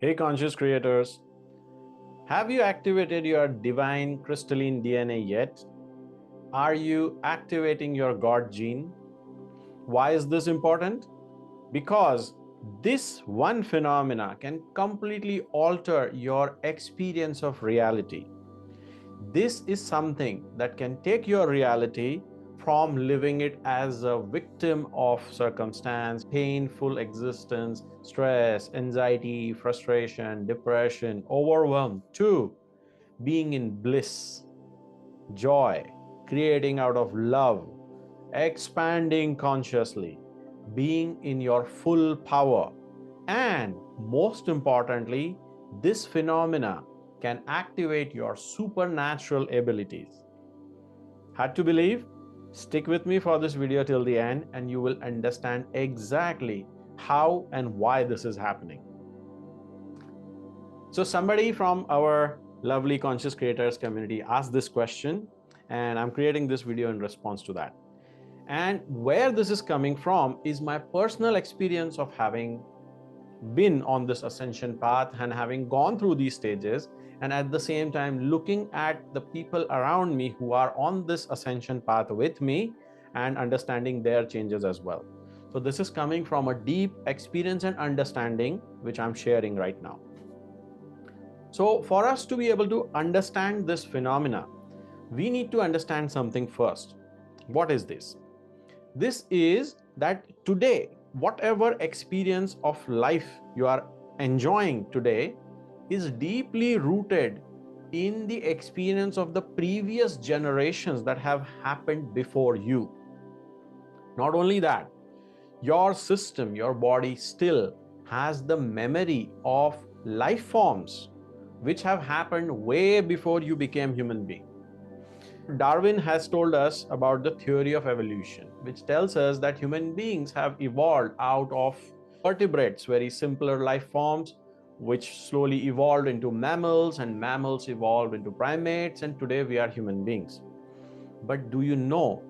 Hey conscious creators, have you activated your divine crystalline DNA yet? Are you activating your God gene? Why is this important? Because this one phenomena can completely alter your experience of reality. This is something that can take your reality from living it as a victim of circumstance, painful existence, stress, anxiety, frustration, depression, overwhelm, to being in bliss, joy, creating out of love, expanding consciously, being in your full power. And most importantly, this phenomena can activate your supernatural abilities. Hard to believe? Stick with me for this video till the end and you will understand exactly how and why this is happening. So somebody from our lovely conscious creators community asked this question and I'm creating this video in response to that. And where this is coming from is my personal experience of having been on this ascension path and having gone through these stages, and at the same time looking at the people around me who are on this ascension path with me and understanding their changes as well. So this is coming from a deep experience and understanding which I'm sharing right now. So for us to be able to understand this phenomena, we need to understand something first. What is this? This is that today, whatever experience of life you are enjoying today is deeply rooted in the experience of the previous generations that have happened before you. Not only that, your system, your body still has the memory of life forms which have happened way before you became human being. Darwin has told us about the theory of evolution, which tells us that human beings have evolved out of vertebrates, very simpler life forms, which slowly evolved into mammals, and mammals evolved into primates, and today we are human beings. But do you know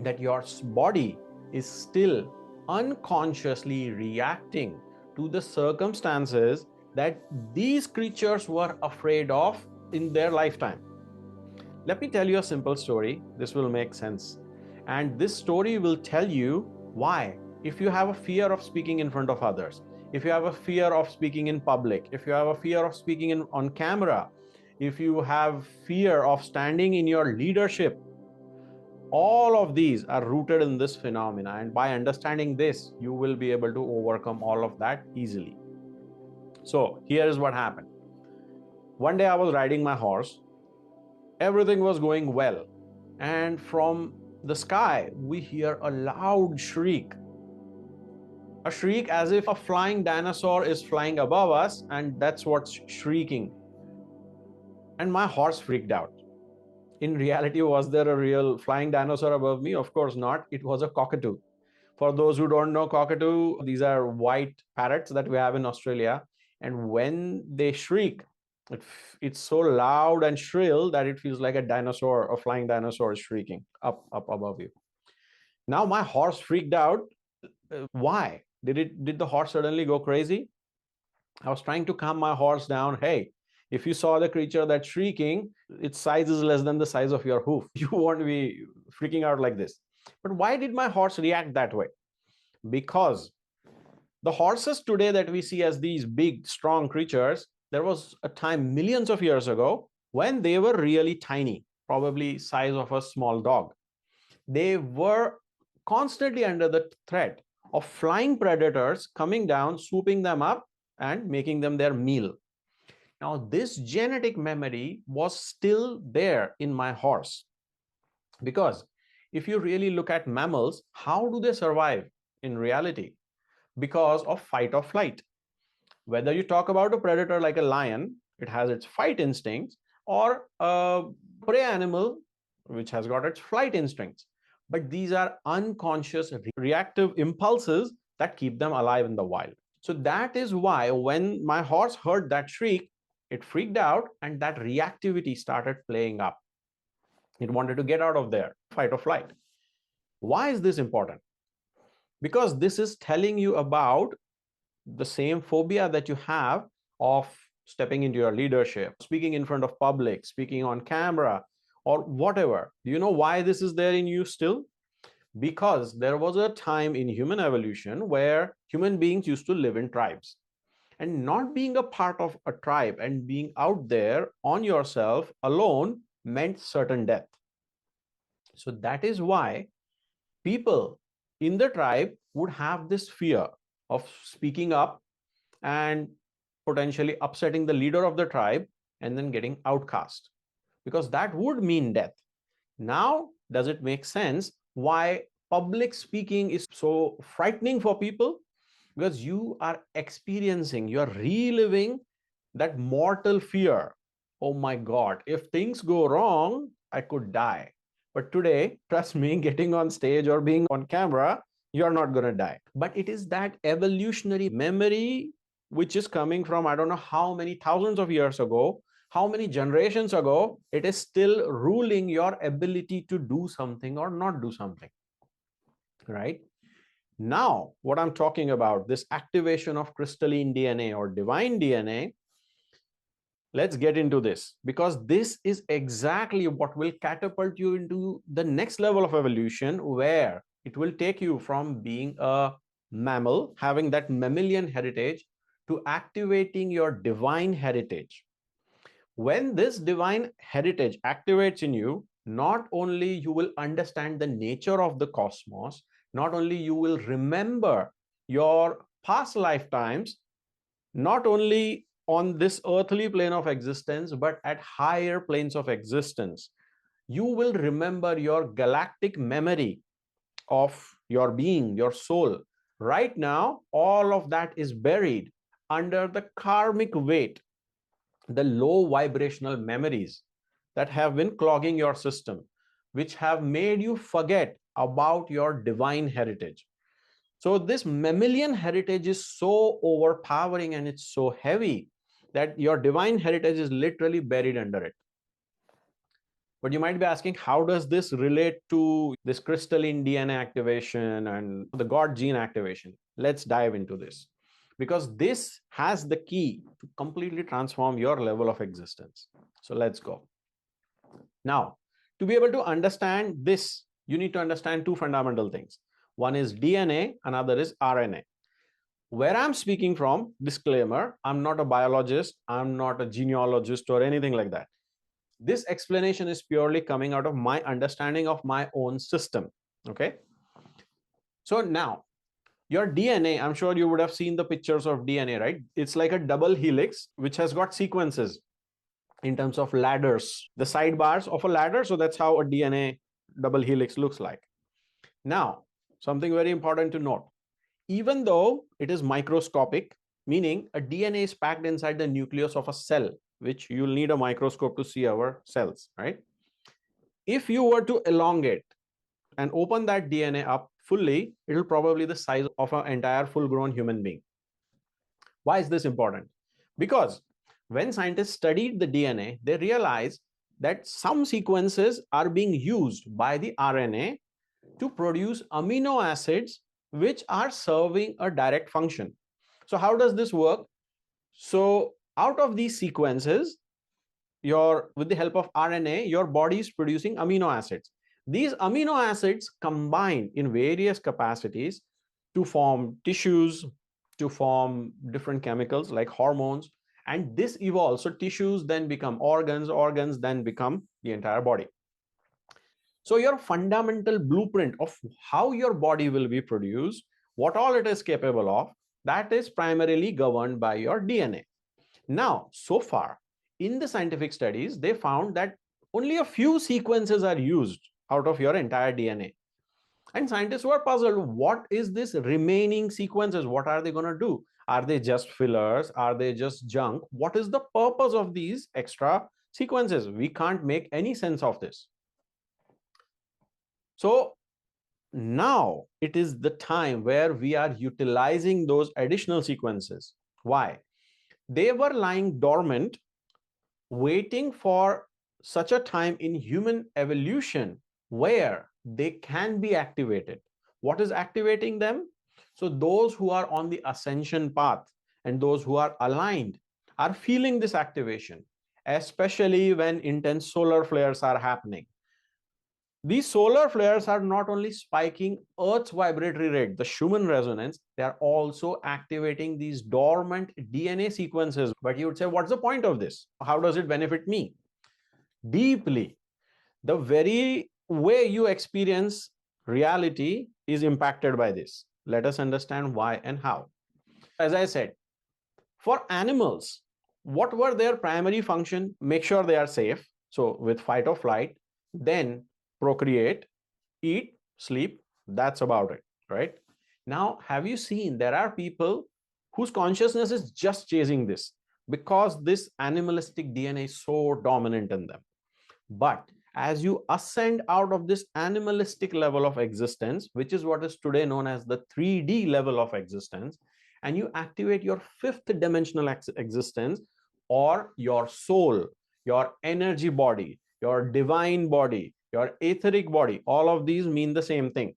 that your body is still unconsciously reacting to the circumstances that these creatures were afraid of in their lifetime? Let me tell you a simple story. This will make sense. And this story will tell you why. If you have a fear of speaking in front of others, if you have a fear of speaking in public, if you have a fear of speaking on camera, if you have fear of standing in your leadership, all of these are rooted in this phenomena. And by understanding this, you will be able to overcome all of that easily. So here is what happened. One day I was riding my horse. Everything was going well. And from the sky, we hear a loud shriek. A shriek as if a flying dinosaur is flying above us, and that's what's shrieking. And my horse freaked out. In reality, was there a real flying dinosaur above me? Of course not. It was a cockatoo. For those who don't know cockatoo, these are white parrots that we have in Australia. And when they shriek, it's so loud and shrill that it feels like a dinosaur, a flying dinosaur is shrieking up above you. Now my horse freaked out. Why? Did the horse suddenly go crazy? I was trying to calm my horse down. Hey, if you saw the creature that's shrieking, its size is less than the size of your hoof. You won't be freaking out like this. But why did my horse react that way? Because the horses today that we see as these big, strong creatures, there was a time millions of years ago when they were really tiny, probably size of a small dog. They were constantly under the threat of flying predators coming down, swooping them up and making them their meal. Now, this genetic memory was still there in my horse, because if you really look at mammals, how do they survive in reality? Because of fight or flight. Whether you talk about a predator like a lion, it has its fight instincts, or a prey animal which has got its flight instincts. But these are unconscious reactive impulses that keep them alive in the wild. So that is why when my horse heard that shriek, it freaked out and that reactivity started playing up. It wanted to get out of there, fight or flight. Why is this important? Because this is telling you about the same phobia that you have of stepping into your leadership, speaking in front of public, speaking on camera, or whatever. Do you know why this is there in you still? Because there was a time in human evolution where human beings used to live in tribes. And not being a part of a tribe and being out there on yourself alone meant certain death. So that is why people in the tribe would have this fear of speaking up and potentially upsetting the leader of the tribe and then getting outcast, because that would mean death. Now, does it make sense why public speaking is so frightening for people? Because you are experiencing, you are reliving that mortal fear. Oh my God, if things go wrong, I could die. But today, trust me, getting on stage or being on camera, you're not going to die. But it is that evolutionary memory which is coming from, I don't know how many thousands of years ago, how many generations ago, it is still ruling your ability to do something or not do something, right? Now, what I'm talking about, this activation of crystalline DNA or divine DNA, let's get into this, because this is exactly what will catapult you into the next level of evolution, where it will take you from being a mammal, having that mammalian heritage, to activating your divine heritage. When this divine heritage activates in you, not only you will understand the nature of the cosmos, not only you will remember your past lifetimes, not only on this earthly plane of existence, but at higher planes of existence. You will remember your galactic memory of your being, your soul. Right now, all of that is buried under the karmic weight, the low vibrational memories that have been clogging your system, which have made you forget about your divine heritage. So this mammalian heritage is so overpowering and it's so heavy that your divine heritage is literally buried under it. But you might be asking, how does this relate to this crystalline DNA activation and the God gene activation? Let's dive into this, because this has the key to completely transform your level of existence. So let's go. Now, to be able to understand this, you need to understand two fundamental things. One is DNA, another is RNA. Where I'm speaking from, disclaimer, I'm not a biologist, I'm not a genealogist or anything like that. This explanation is purely coming out of my understanding of my own system. Okay. So now, your DNA, I'm sure you would have seen the pictures of DNA, right? It's like a double helix, which has got sequences in terms of ladders, the sidebars of a ladder. So that's how a DNA double helix looks like. Now, something very important to note. Even though it is microscopic, meaning a DNA is packed inside the nucleus of a cell, which you'll need a microscope to see our cells, right? If you were to elongate and open that DNA up fully, it will probably be the size of an entire full-grown human being. Why is this important? Because when scientists studied the DNA, they realized that some sequences are being used by the RNA to produce amino acids which are serving a direct function. So how does this work? So out of these sequences, with the help of RNA, your body is producing amino acids. These amino acids combine in various capacities to form tissues, to form different chemicals like hormones, and this evolves. So tissues then become organs, organs then become the entire body. So your fundamental blueprint of how your body will be produced, what all it is capable of, that is primarily governed by your DNA. Now, so far, in the scientific studies, they found that only a few sequences are used out of your entire DNA. And scientists were puzzled, what is this remaining sequences? What are they going to do? Are they just fillers? Are they just junk? What is the purpose of these extra sequences? We can't make any sense of this. So now it is the time where we are utilizing those additional sequences. Why? They were lying dormant, waiting for such a time in human evolution where they can be activated. What is activating them? So those who are on the ascension path and those who are aligned are feeling this activation, especially when intense solar flares are happening. These solar flares are not only spiking Earth's vibratory rate, the Schumann resonance, they are also activating these dormant DNA sequences. But you would say, what's the point of this? How does it benefit me? Deeply. The very way you experience reality is impacted by this. Let us understand why and how. As I said, for animals, what were their primary function? Make sure they are safe. So with fight or flight, then procreate, eat, sleep. That's about it, right? Now, have you seen there are people whose consciousness is just chasing this because this animalistic DNA is so dominant in them. But as you ascend out of this animalistic level of existence, which is what is today known as the 3D level of existence, and you activate your fifth dimensional existence, or your soul, your energy body, your divine body, your etheric body, all of these mean the same thing.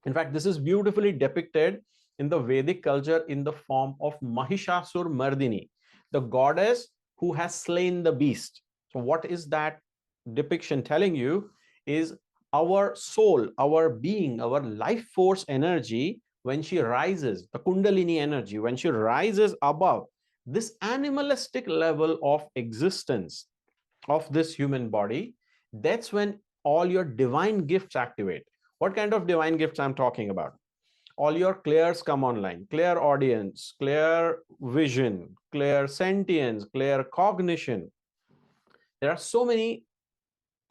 In fact, this is beautifully depicted in the Vedic culture in the form of Mahishasur Mardini, the goddess who has slain the beast. So, what is that depiction telling you? Is our soul, our being, our life force energy, when she rises, the Kundalini energy, when she rises above this animalistic level of existence of this human body, that's when all your divine gifts activate. What kind of divine gifts I'm talking about? All your clairs come online: clear audience, clear vision, clear sentience, clear cognition. There are so many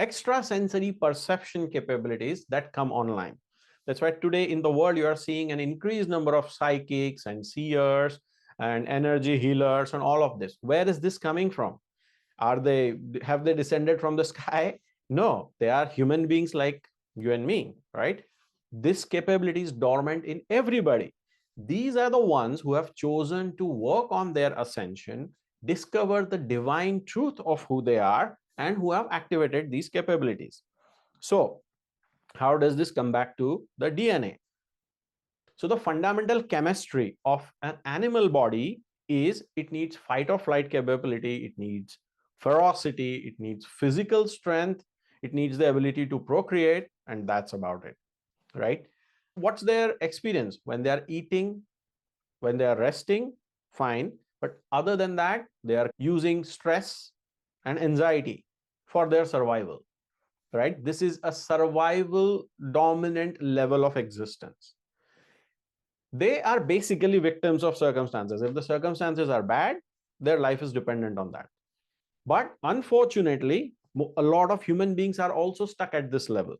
extrasensory perception capabilities that come online. That's why today in the world you are seeing an increased number of psychics and seers and energy healers and all of this. Where is this coming from? Have they descended from the sky? No, they are human beings like you and me, right? This capability is dormant in everybody. These are the ones who have chosen to work on their ascension, discover the divine truth of who they are, and who have activated these capabilities. So how does this come back to the DNA? So the fundamental chemistry of an animal body is it needs fight or flight capability, it needs ferocity, it needs physical strength, it needs the ability to procreate, and that's about it, right? What's their experience when they are eating, when they are resting? Fine. But other than that, they are using stress and anxiety for their survival, right? This is a survival dominant level of existence. They are basically victims of circumstances. If the circumstances are bad, their life is dependent on that. But unfortunately, a lot of human beings are also stuck at this level.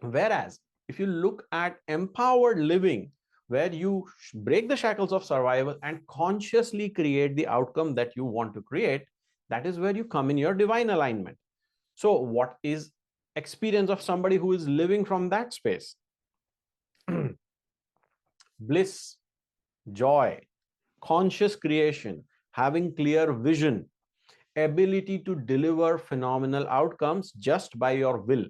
Whereas if you look at empowered living, where you break the shackles of survival and consciously create the outcome that you want to create, that is where you come in your divine alignment. So what is experience of somebody who is living from that space? Bliss, joy, conscious creation, having clear vision, ability to deliver phenomenal outcomes just by your will.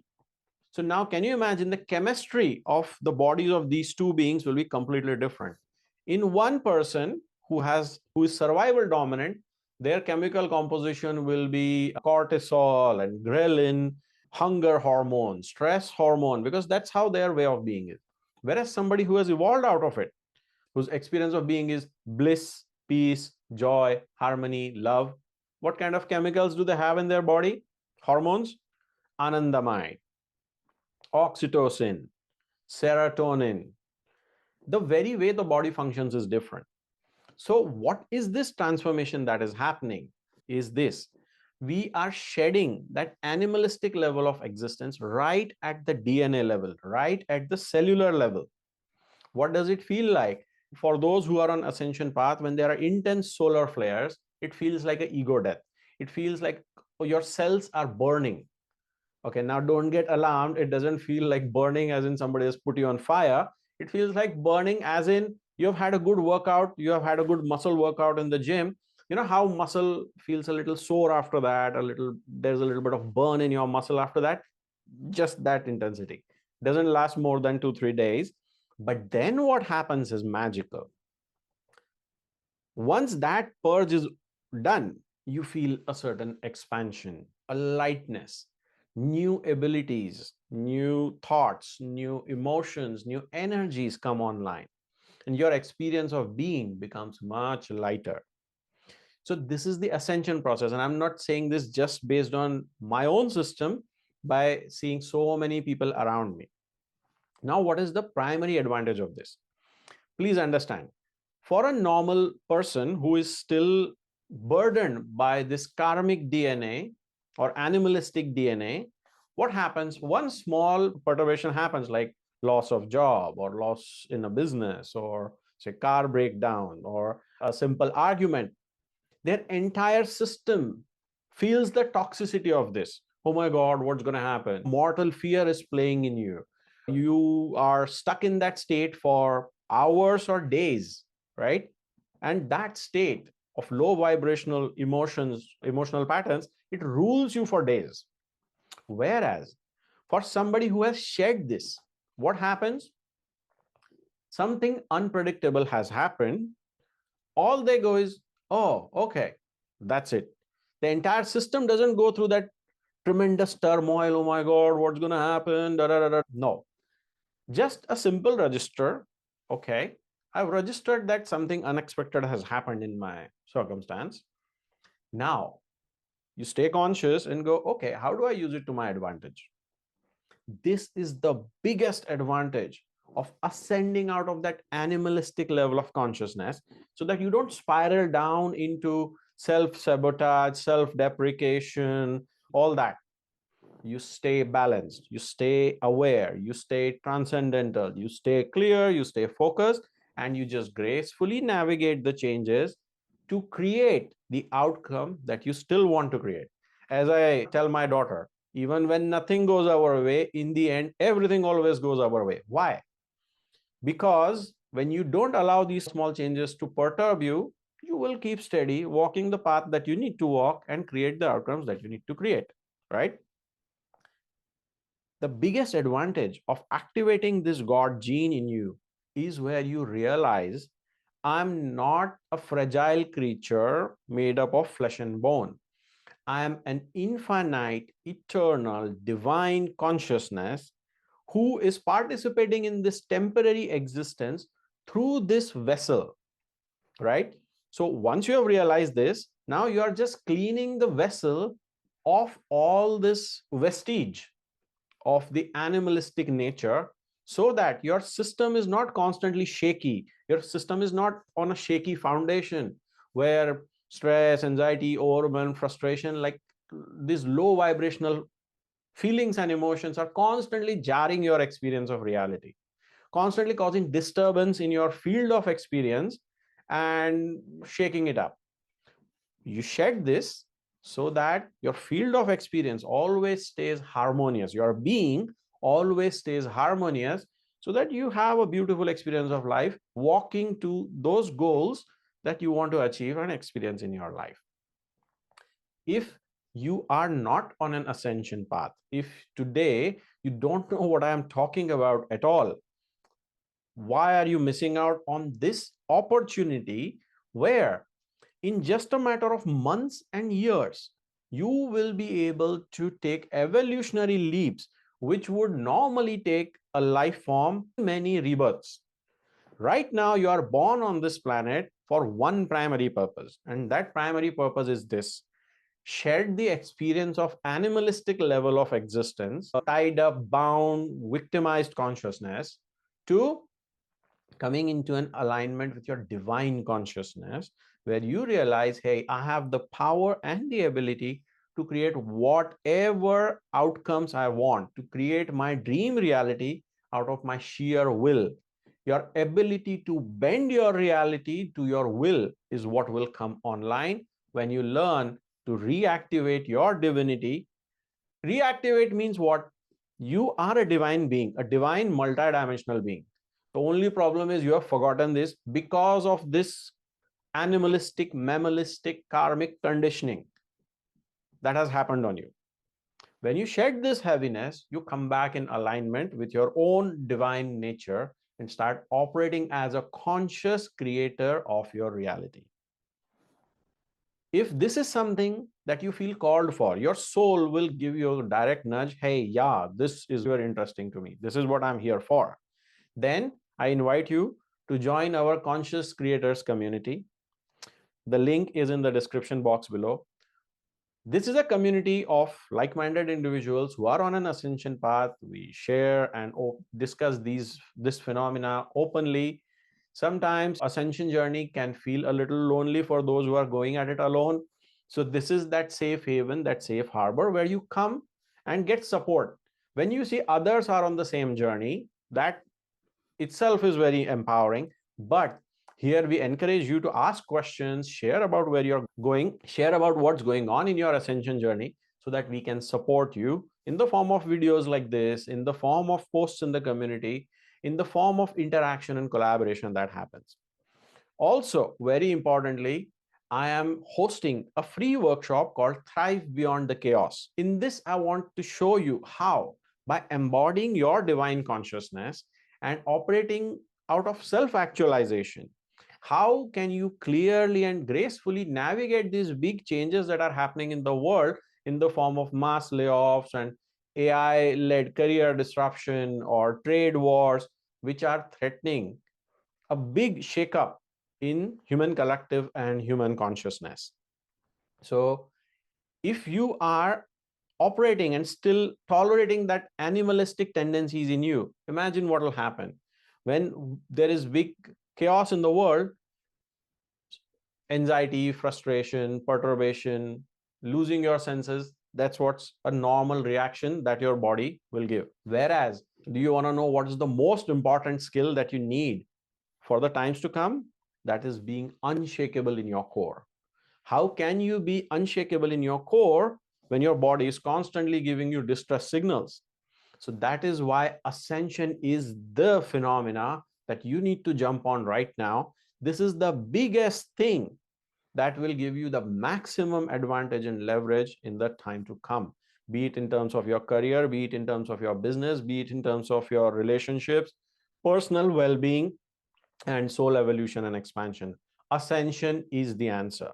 So now can you imagine the chemistry of the bodies of these two beings will be completely different. In one person who is survival dominant, their chemical composition will be cortisol and ghrelin, hunger hormone, stress hormone, because that's how their way of being is. Whereas somebody who has evolved out of it, whose experience of being is bliss, peace, joy, harmony, love, what kind of chemicals do they have in their body? Hormones: anandamai, oxytocin, serotonin. The very way the body functions is different. So what is this transformation that is happening? Is this: we are shedding that animalistic level of existence right at the DNA level, right at the cellular level. What does it feel like? For those who are on ascension path, when there are intense solar flares, it feels like an ego death. It feels like your cells are burning. Okay, now don't get alarmed. It doesn't feel like burning as in somebody has put you on fire. It feels like burning as in you've had a good workout, you have had a good muscle workout in the gym. You know how muscle feels a little sore after that, there's a little bit of burn in your muscle after that. Just that intensity. Doesn't last more than 2-3 days. But then what happens is magical. Once that purge is done, you feel a certain expansion, a lightness, new abilities, new thoughts, new emotions, new energies come online, and your experience of being becomes much lighter. So this is the ascension process, and I'm not saying this just based on my own system, by seeing so many people around me. Now, what is the primary advantage of this? Please understand, for a normal person who is still burdened by this karmic DNA or animalistic DNA, what happens? One small perturbation happens, like loss of job or loss in a business, or say car breakdown or a simple argument. Their entire system feels the toxicity of this. Oh my God, what's going to happen? Mortal fear is playing in you. You are stuck in that state for hours or days, right? And that state of low vibrational emotions, emotional patterns, it rules you for days. Whereas for somebody who has shed this, what happens? Something unpredictable has happened. All they go is, oh, okay, that's it. The entire system doesn't go through that tremendous turmoil. Oh my God, what's going to happen? Da, da, da, da. No, just a simple register. Okay, I've registered that something unexpected has happened in my circumstance. Now you stay conscious and go, okay, how do I use it to my advantage? This is the biggest advantage of ascending out of that animalistic level of consciousness, so that you don't spiral down into self-sabotage, self-deprecation, all that. You stay balanced, you stay aware, you stay transcendental, you stay clear, you stay focused, and you just gracefully navigate the changes to create the outcome that you still want to create. As I tell my daughter, even when nothing goes our way, in the end, everything always goes our way. Why? Because when you don't allow these small changes to perturb you, you will keep steady, walking the path that you need to walk and create the outcomes that you need to create, right? The biggest advantage of activating this God gene in you is where you realize, I'm not a fragile creature made up of flesh and bone. I am an infinite, eternal, divine consciousness who is participating in this temporary existence through this vessel, right? So once you have realized this, now you are just cleaning the vessel of all this vestige of the animalistic nature, so that your system is not constantly shaky. Your system is not on a shaky foundation where stress, anxiety, overwhelm, frustration, like these low vibrational feelings and emotions are constantly jarring your experience of reality, constantly causing disturbance in your field of experience and shaking it up. You shed this so that your field of experience always stays harmonious, your being always stays harmonious, so that you have a beautiful experience of life, walking to those goals that you want to achieve and experience in your life. If you are not on an ascension path, if today you don't know what I am talking about at all, why are you missing out on this opportunity where in just a matter of months and years, you will be able to take evolutionary leaps, which would normally take a life form many rebirths. Right now, you are born on this planet for one primary purpose, and that primary purpose is this: shed the experience of animalistic level of existence, tied up, bound, victimized consciousness, to coming into an alignment with your divine consciousness, where you realize, hey, I have the power and the ability to create whatever outcomes I want, to create my dream reality out of my sheer will. Your ability to bend your reality to your will is what will come online when you learn to reactivate your divinity. Reactivate means what? You are a divine being, a divine multidimensional being. The only problem is you have forgotten this because of this animalistic, mammalistic, karmic conditioning that has happened on you. When you shed this heaviness, you come back in alignment with your own divine nature and start operating as a conscious creator of your reality. If this is something that you feel called for, your soul will give you a direct nudge. Hey, yeah, this is very interesting to me. This is what I'm here for. Then I invite you to join our conscious creators community. The link is in the description box below. This is a community of like-minded individuals who are on an ascension path. We share and discuss this phenomena openly. Sometimes ascension journey can feel a little lonely for those who are going at it alone. So this is that safe haven, that safe harbor where you come and get support. When you see others are on the same journey, that itself is very empowering. But here we encourage you to ask questions, share about where you're going, share about what's going on in your ascension journey, so that we can support you in the form of videos like this, in the form of posts in the community, in the form of interaction and collaboration that happens. Also, very importantly, I am hosting a free workshop called Thrive Beyond the Chaos. In this, I want to show you how, by embodying your divine consciousness and operating out of self-actualization, how can you clearly and gracefully navigate these big changes that are happening in the world in the form of mass layoffs and AI-led career disruption or trade wars, which are threatening a big shakeup in human collective and human consciousness. So if you are operating and still tolerating that animalistic tendencies in you, imagine what will happen when there is big chaos in the world. Anxiety, frustration, perturbation, losing your senses, that's what's a normal reaction that your body will give. Whereas, do you want to know what is the most important skill that you need for the times to come? That is being unshakable in your core. How can you be unshakable in your core when your body is constantly giving you distress signals? So that is why ascension is the phenomena that you need to jump on right now. This is the biggest thing that will give you the maximum advantage and leverage in the time to come, be it in terms of your career, be it in terms of your business, be it in terms of your relationships, personal well-being, and soul evolution and expansion. Ascension is the answer.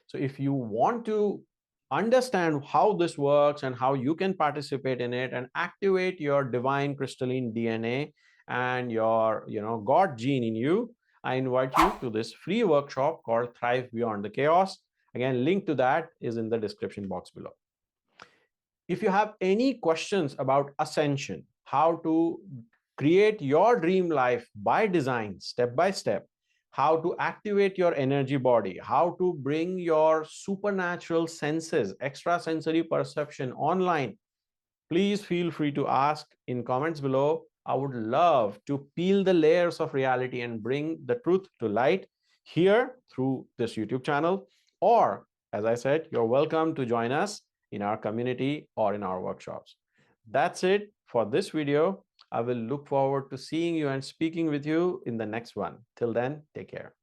So if you want to understand how this works and how you can participate in it and activate your divine crystalline DNA and your God gene in you, I invite you to this free workshop called Thrive Beyond the Chaos. Again, link to that is in the description box below. If you have any questions about ascension, how to create your dream life by design, step by step, how to activate your energy body, how to bring your supernatural senses, extrasensory perception online, please feel free to ask in comments below. I would love to peel the layers of reality and bring the truth to light here through this YouTube channel. Or, as I said, you're welcome to join us in our community or in our workshops. That's it for this video. I will look forward to seeing you and speaking with you in the next one. Till then, take care.